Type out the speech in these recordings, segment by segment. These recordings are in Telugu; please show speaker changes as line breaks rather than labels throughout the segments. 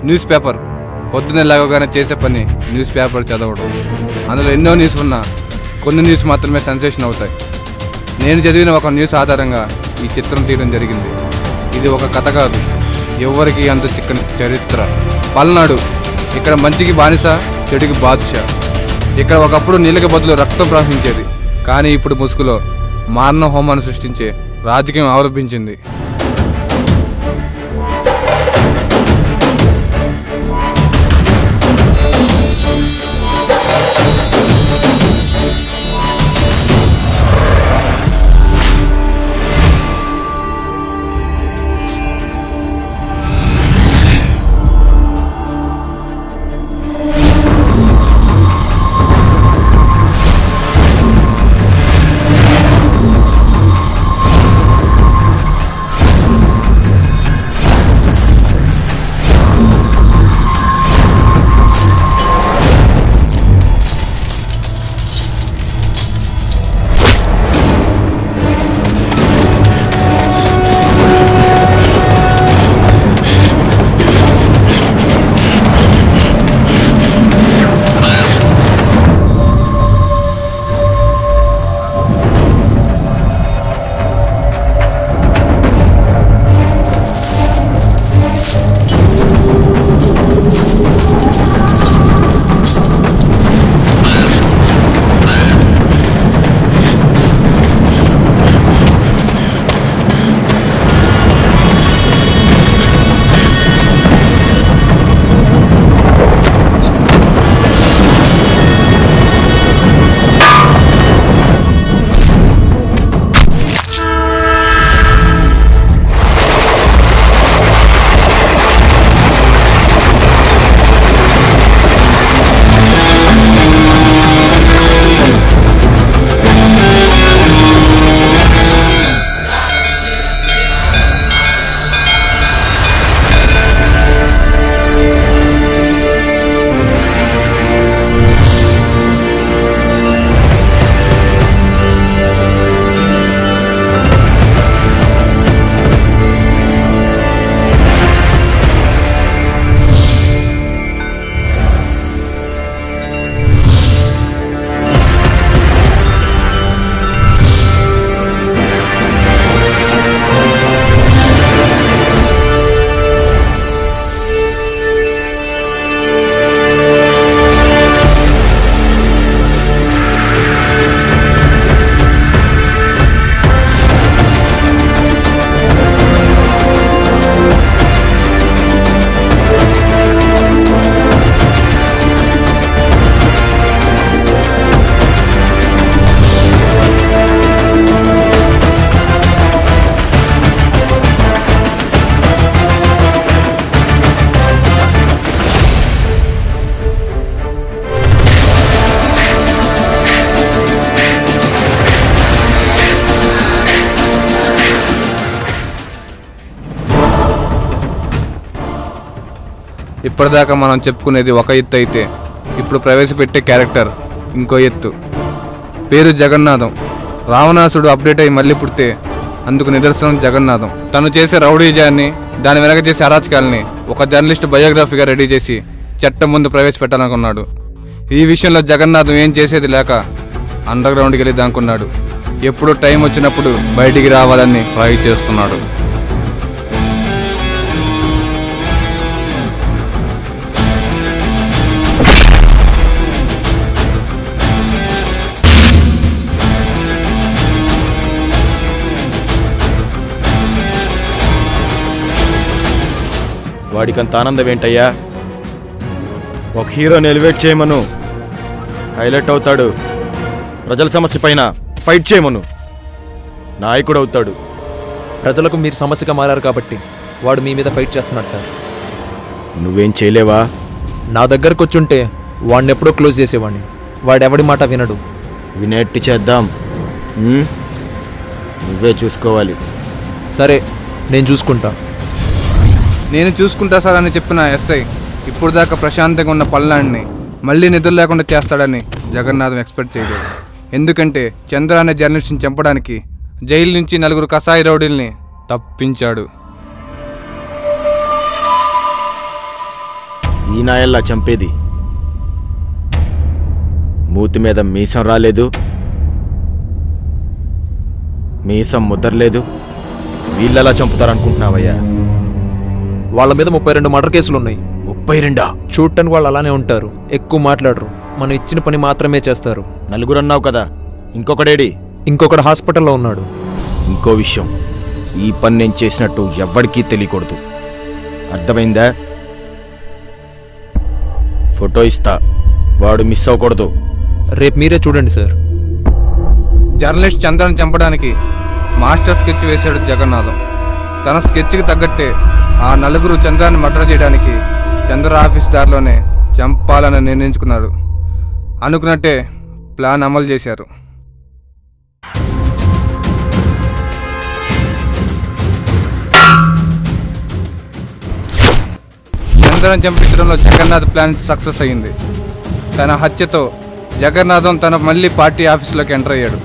News paper. పొద్దున్నే లేవగానే చేసే పని న్యూస్ పేపర్ చదవడం. అందులో ఎన్నో న్యూస్ ఉన్నా కొన్ని న్యూస్ మాత్రమే సెన్సేషన్ అవుతాయి. నేను చదివిన ఒక న్యూస్ ఆధారంగా ఈ చిత్రం తీయడం జరిగింది. ఇది ఒక కథ కాదు, ఎవరికి అంత చిక్కని చరిత్ర. పల్నాడు, ఇక్కడ మంచికి బానిస, చెడుకి బాద్షా. ఇక్కడ ఒకప్పుడు నీళ్ళకి బదులు రక్తం ప్రవహించేది, కానీ ఇప్పుడు ముసుగులో మారణ హోమాన్ని సృష్టించే రాజకీయం ఆరోపించింది. ఇప్పటిదాకా మనం చెప్పుకునేది ఒక ఎత్తు అయితే, ఇప్పుడు ప్రవేశపెట్టే క్యారెక్టర్ ఇంకో ఎత్తు. పేరు జగన్నాథం. రావణాసుడు అప్డేట్ అయ్యి మళ్ళీ పుడితే అందుకు నిదర్శనం జగన్నాథం. తను చేసే రౌడీజాన్ని, దాని వెనక చేసే అరాచకాలని ఒక జర్నలిస్ట్ బయోగ్రఫీగా రెడీ చేసి చట్టం ముందు ప్రవేశపెట్టాలనుకున్నాడు. ఈ విషయంలో జగన్నాథం ఏం చేసేది లేక అండర్ గ్రౌండ్కి వెళ్ళి దానుకున్నాడు. ఎప్పుడు టైం వచ్చినప్పుడు బయటికి రావాలని ట్రై చేస్తున్నాడు.
వాడికంత ఆనందం ఏంటయ్యా? ఒక హీరోని ఎలివేట్ చేయమను, హైలైట్ అవుతాడు. ప్రజల సమస్య పైన ఫైట్ చేయమను, నాయకుడు అవుతాడు.
ప్రజలకు మీరు సమస్యగా మారారు కాబట్టి వాడు మీ మీద ఫైట్ చేస్తున్నాడు సార్.
నువ్వేం చేయలేవా?
నా దగ్గరకు వచ్చుంటే వాడిని ఎప్పుడో క్లోజ్ చేసేవాడిని. వాడెవడి మాట వినడు.
వినేట్టు చేద్దాం. నువ్వే చూసుకోవాలి.
సరే, నేను చూసుకుంటా.
నేను చూసుకుంటా సార్ అని చెప్పిన ఎస్ఐ ఇప్పుడు దాకా ప్రశాంతంగా ఉన్న పల్నాడిని మళ్ళీ నిద్ర లేకుండా చేస్తాడని జగన్నాథం ఎక్స్పెక్ట్ చేయలేదు. ఎందుకంటే చంద్ర అనే జర్నలిస్ట్ని చంపడానికి జైలు నుంచి 4 కసాయి రౌడీల్ని తప్పించాడు.
ఈ నాయల్లా చంపేది? మూతి మీద మీసం రాలేదు, మీసం ముద్రలేదు, వీళ్ళలా చంపుతారనుకుంటున్నావయ్యా?
వాళ్ళ మీద 32 మర్డర్ కేసులు ఉన్నాయి.
32?
చూడటానికి వాళ్ళు అలానే ఉంటారు, ఎక్కువ మాట్లాడరు, మనం ఇచ్చిన పని మాత్రమే చేస్తారు.
నలుగురు అన్నావు కదా, ఇంకొకడేడి?
ఇంకొకడు హాస్పిటల్లో ఉన్నాడు.
ఇంకో విషయం, ఈ పని నేను చేసినట్టు ఎవ్వడికీ తెలియకూడదు, అర్థమైందా? ఫోటో ఇస్తా, వాడు మిస్ అవ్వకూడదు.
రేపు మీరే చూడండి సార్.
జర్నలిస్ట్ చంద్రని చంపడానికి మాస్టర్ స్కెచ్ వేశాడు జగన్నాథం. తన స్కెచ్కి తగ్గట్టే ఆ నలుగురు చంద్రాన్ని మర్డర్ చేయడానికి చంద్ర ఆఫీస్ దారిలోనే చంపాలని నిర్ణయించుకున్నాడు. అనుకున్నట్టే ప్లాన్ అమలు చేశారు. చంద్రని చంపించడంలో జగన్నాథ్ ప్లాన్ సక్సెస్ అయ్యింది. తన హత్యతో జగన్నాథం మళ్ళీ పార్టీ ఆఫీసులోకి ఎంటర్ అయ్యాడు.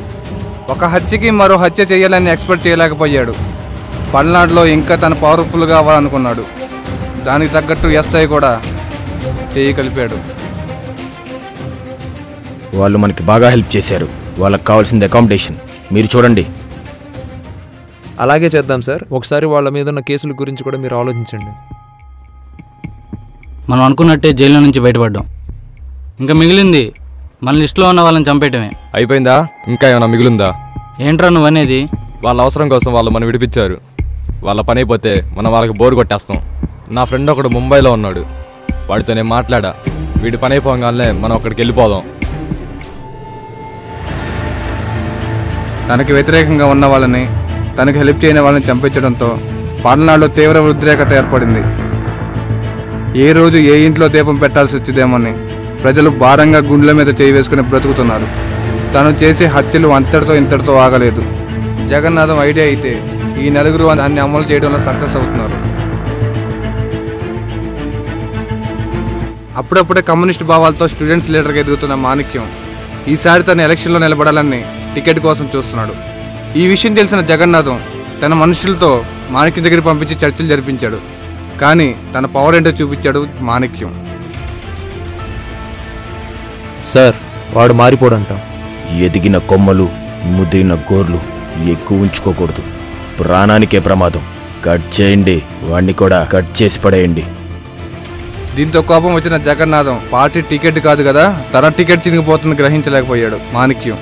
ఒక హత్యకి మరో హత్య చేయాలని ఎక్స్పెక్ట్ చేయలేకపోయాడు. పల్నాడులో ఇంకా తన పవర్ఫుల్గా అవ్వాలనుకున్నాడు. దానికి తగ్గట్టు ఎస్ఐ కూడా చేయి కలిపాడు.
వాళ్ళు మనకి బాగా హెల్ప్ చేశారు, వాళ్ళకి కావాల్సింది అకామిడేషన్. మీరు చూడండి.
అలాగే చేద్దాం సార్. ఒకసారి వాళ్ళ మీద ఉన్న కేసుల గురించి కూడా మీరు ఆలోచించండి.
మనం అనుకున్నట్టే జైల్లో నుంచి బయటపడ్డాం. ఇంకా మిగిలింది మన లిస్టులో ఉన్న వాళ్ళని చంపేయటమే.
అయిపోయిందా? ఇంకా ఏమైనా మిగిలిందా?
ఏంట్రా నువ్వు అనేది?
వాళ్ళ అవసరం కోసం వాళ్ళు మనం విడిపించారు. వాళ్ళ పని అయిపోతే మనం వాళ్ళకి బోరు కొట్టేస్తాం. నా ఫ్రెండ్ ఒకడు ముంబైలో ఉన్నాడు, వాడితో నేను మాట్లాడా. వీడి పని అయిపోగానే మనం అక్కడికి వెళ్ళిపోదాం.
తనకి వ్యతిరేకంగా ఉన్న వాళ్ళని, తనకి హెల్ప్ చేయని వాళ్ళని చంపించడంతో పల్నాడులో తీవ్ర ఉద్రేకత ఏర్పడింది. ఏ రోజు ఏ ఇంట్లో దీపం పెట్టాల్సి వచ్చిందేమని ప్రజలు భారంగా గుండెల మీద చేయి వేసుకుని బ్రతుకుతున్నారు. తను చేసే హత్యలు అంతటితో ఇంతటితో ఆగలేదు. జగన్నాథం ఐడియా అయితే ఈ నలుగురు దాన్ని అమలు చేయడంలో సక్సెస్ అవుతున్నారు. అప్పుడప్పుడే కమ్యూనిస్ట్ భావాలతో స్టూడెంట్స్ లీడర్గా ఎదుగుతున్న మాణిక్యం ఈసారి తన ఎలక్షన్లో నిలబడాలని టికెట్ కోసం చూస్తున్నాడు. ఈ విషయం తెలిసిన జగన్నాథం తన మనుషులతో మాణిక్యం దగ్గర పంపించి చర్చలు జరిపించాడు. కానీ తన పవర్ ఏంటో చూపించాడు మాణిక్యం.
సార్, వాడు మారిపోడంట.
ఎదిగిన కొమ్మలు, ముదిరిన గోర్లు ఎక్కువ ఉంచుకోకూడదు, ప్రాణానికే ప్రమాదం. కట్ చేయండి, వాణ్ణి కూడా కట్ చేసి పడేయండి.
దీంతో కోపం వచ్చిన జగన్నాథం పార్టీ టికెట్ కాదు కదా, తన టికెట్ చినిగిపోతుంది గ్రహించలేకపోయాడు మాణిక్యం.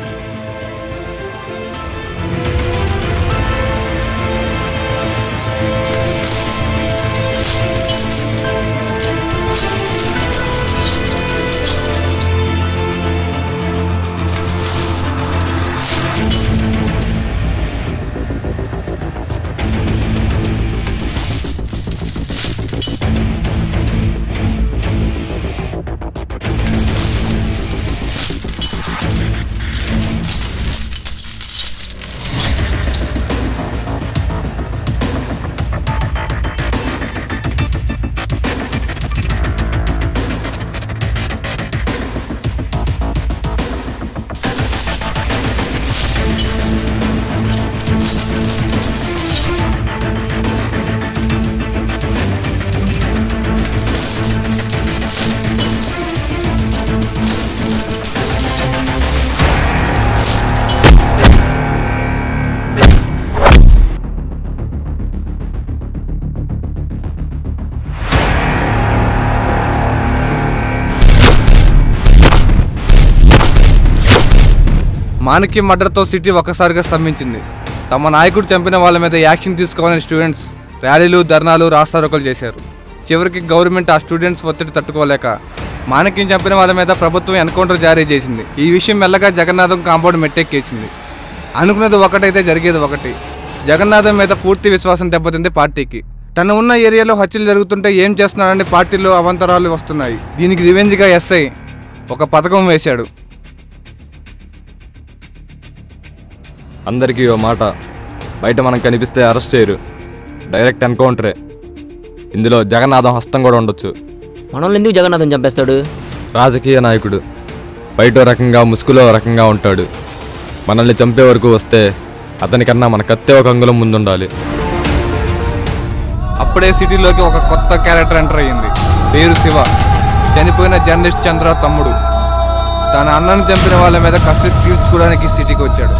మాణిక్యం మర్డర్తో సిటీ ఒక్కసారిగా స్తంభించింది. తమ నాయకుడు చంపిన వాళ్ళ మీద యాక్షన్ తీసుకోవాలని స్టూడెంట్స్ ర్యాలీలు, ధర్నాలు, రాస్తారోకలు చేశారు. చివరికి గవర్నమెంట్ ఆ స్టూడెంట్స్ ఒత్తిడి తట్టుకోలేక మాణిక్యం చంపిన వాళ్ళ మీద ప్రభుత్వం ఎన్కౌంటర్ జారీ చేసింది. ఈ విషయం మెల్లగా జగన్నాథం కాంపౌండ్ మెట్టెక్కేసింది. అనుకున్నది ఒకటైతే జరిగేది ఒకటి. జగన్నాథం మీద పూర్తి విశ్వాసం దెబ్బతింది పార్టీకి. తను ఉన్న ఏరియాలో హత్యలు జరుగుతుంటే ఏం చేస్తున్నాడని పార్టీలో అవాంతరాలు వస్తున్నాయి. దీనికి రివెంజ్గా ఎస్ఐ ఒక పథకం వేశాడు.
అందరికీ ఓ మాట, బయట మనం కనిపిస్తే అరెస్ట్ చేయరు, డైరెక్ట్ ఎన్కౌంటరే. ఇందులో జగన్నాథం హస్తం కూడా ఉండొచ్చు.
మనల్ని ఎందుకు జగన్నాథం చంపేస్తాడు?
రాజకీయ నాయకుడు, బయట రకంగా ముసుగులో రకంగా ఉంటాడు. మనల్ని చంపే వరకు వస్తే అతనికన్నా మన కత్తే ఒక అంగుళం ముందుండాలి.
అప్పుడే సిటీలోకి ఒక కొత్త క్యారెక్టర్ ఎంటర్ అయ్యింది. పేరు శివ. చనిపోయిన జర్నలిస్ట్ చంద్ర తమ్ముడు. తన అన్నను చంపిన వాళ్ళ మీద కసి తీర్చుకోవడానికి సిటీకి వచ్చాడు.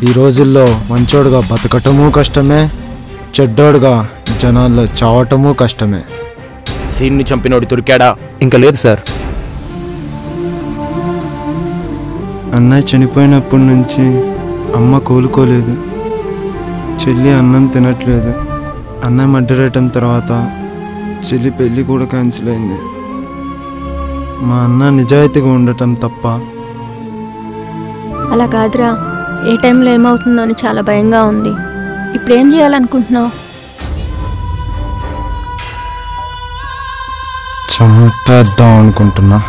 ఈ రోజుల్లో మంచోడుగా బతకటమూ కష్టమే, చెడ్డోడుగా జనాల్లో చావటమూ కష్టమే.
సీన్ని చంపినోడు దొరికాడా?
ఇంకా లేదు సార్.
అన్నయ్య చనిపోయినప్పటి నుంచి అమ్మ కోలుకోలేదు, చెల్లి అన్నం తినట్లేదు. అన్నయ్య మర్డర్ అయ్యటం తర్వాత చెల్లి పెళ్ళి కూడా క్యాన్సిల్ అయింది. మా అన్న నిజాయితీగా ఉండటం తప్ప.
అలా కాదురా, ఏ టైంలో ఏమవుతుందో అని చాలా భయంగా ఉంది. ఇప్పుడు ఏం చేయాలనుకుంటున్నావు?
చంపేద్దాం అనుకుంటున్నా.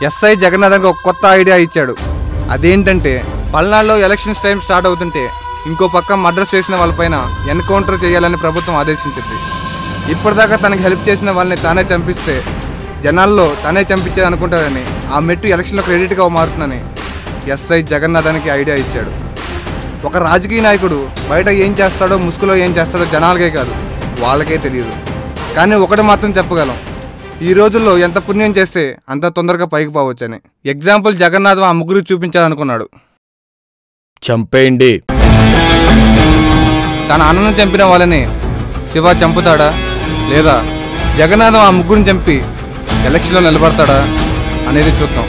ఎస్ఐ జగన్నాథన్కి ఒక కొత్త ఐడియా ఇచ్చాడు. అదేంటంటే పల్నాడులో ఎలక్షన్స్ టైం స్టార్ట్ అవుతుంటే ఇంకో పక్క మర్డర్స్ చేసిన వాళ్ళపైన ఎన్కౌంటర్ చేయాలని ప్రభుత్వం ఆదేశించింది. ఇప్పటిదాకా తనకి హెల్ప్ చేసిన వాళ్ళని తానే చంపిస్తే జనాల్లో తానే చంపించేది అనుకుంటారని ఆ మెట్టు ఎలక్షన్లో క్రెడిట్గా మారుతుందని ఎస్ఐ జగన్నాథన్కి ఐడియా ఇచ్చాడు. ఒక రాజకీయ నాయకుడు బయట ఏం చేస్తాడో ముసుగులో ఏం చేస్తాడో జనాలకే కాదు వాళ్ళకే తెలియదు. కానీ ఒకటి మాత్రం చెప్పగలం, ఈ రోజుల్లో ఎంత పుణ్యం చేస్తే అంత తొందరగా పైకి పోవచ్చని. ఎగ్జాంపుల్ జగన్నాథం ఆ ముగ్గురు చూపించాలనుకున్నాడు.
చంపేయండి.
తన అన్నను చంపిన వాళ్ళని శివ చంపుతాడా లేదా జగన్నాథం ఆ ముగ్గురిని చంపి ఎలక్షన్లో నిలబడతాడా అనేది చూద్దాం.